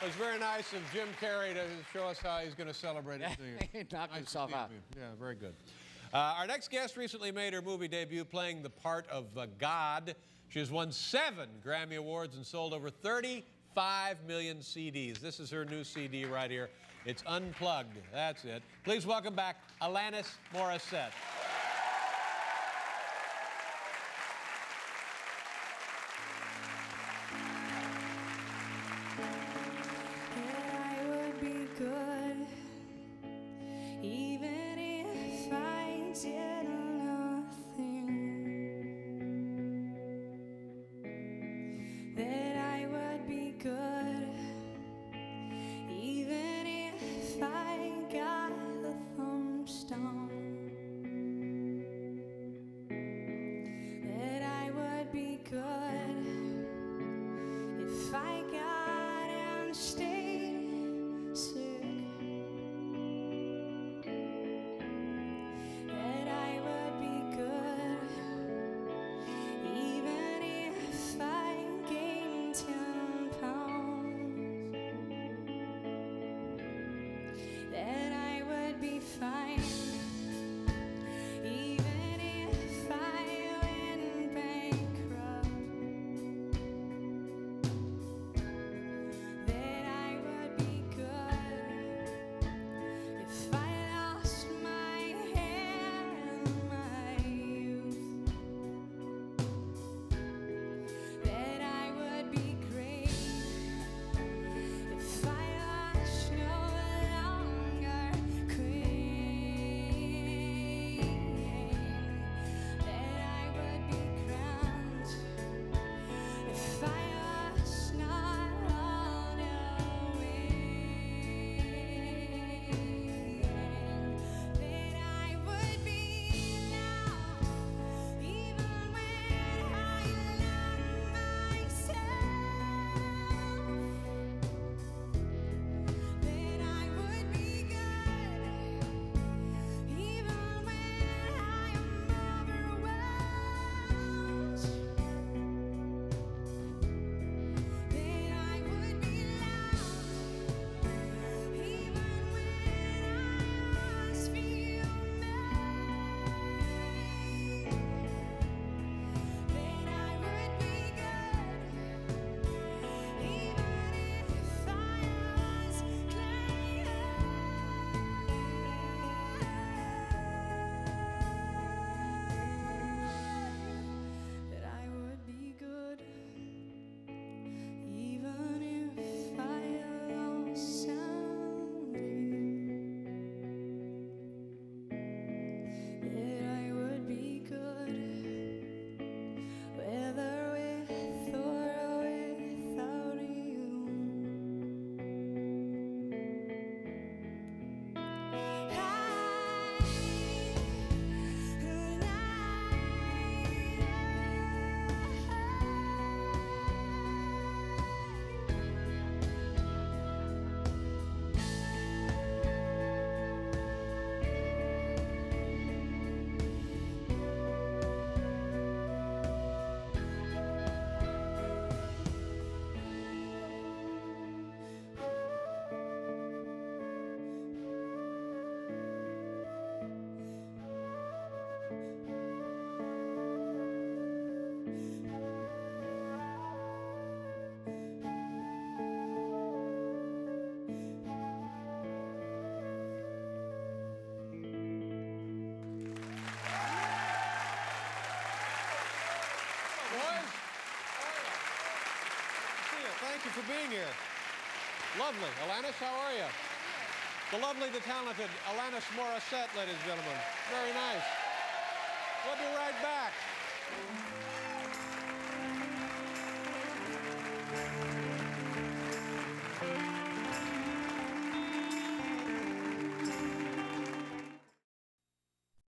was very nice of Jim Carrey to show us how he's going to celebrate his New Year. He knocked Nice himself to see out. you. Yeah, very good. Our next guest recently made her movie debut playing the part of God. She has won 7 Grammy Awards and sold over 35 million CDs. This is her new CD right here. It's Unplugged. That's it. Please welcome back Alanis Morissette. Good, even if I did nothing, that I would be good, even if I got the thumbstone, that I would be good if I got and stayed sick. That I would be fine, even if I went bankrupt. That I would be good if I lost my hair and my youth. That I would be great if I lost no Thank you for being here. Lovely. Alanis, how are you? The lovely, the talented Alanis Morissette, ladies and gentlemen. Very nice. We'll be right back.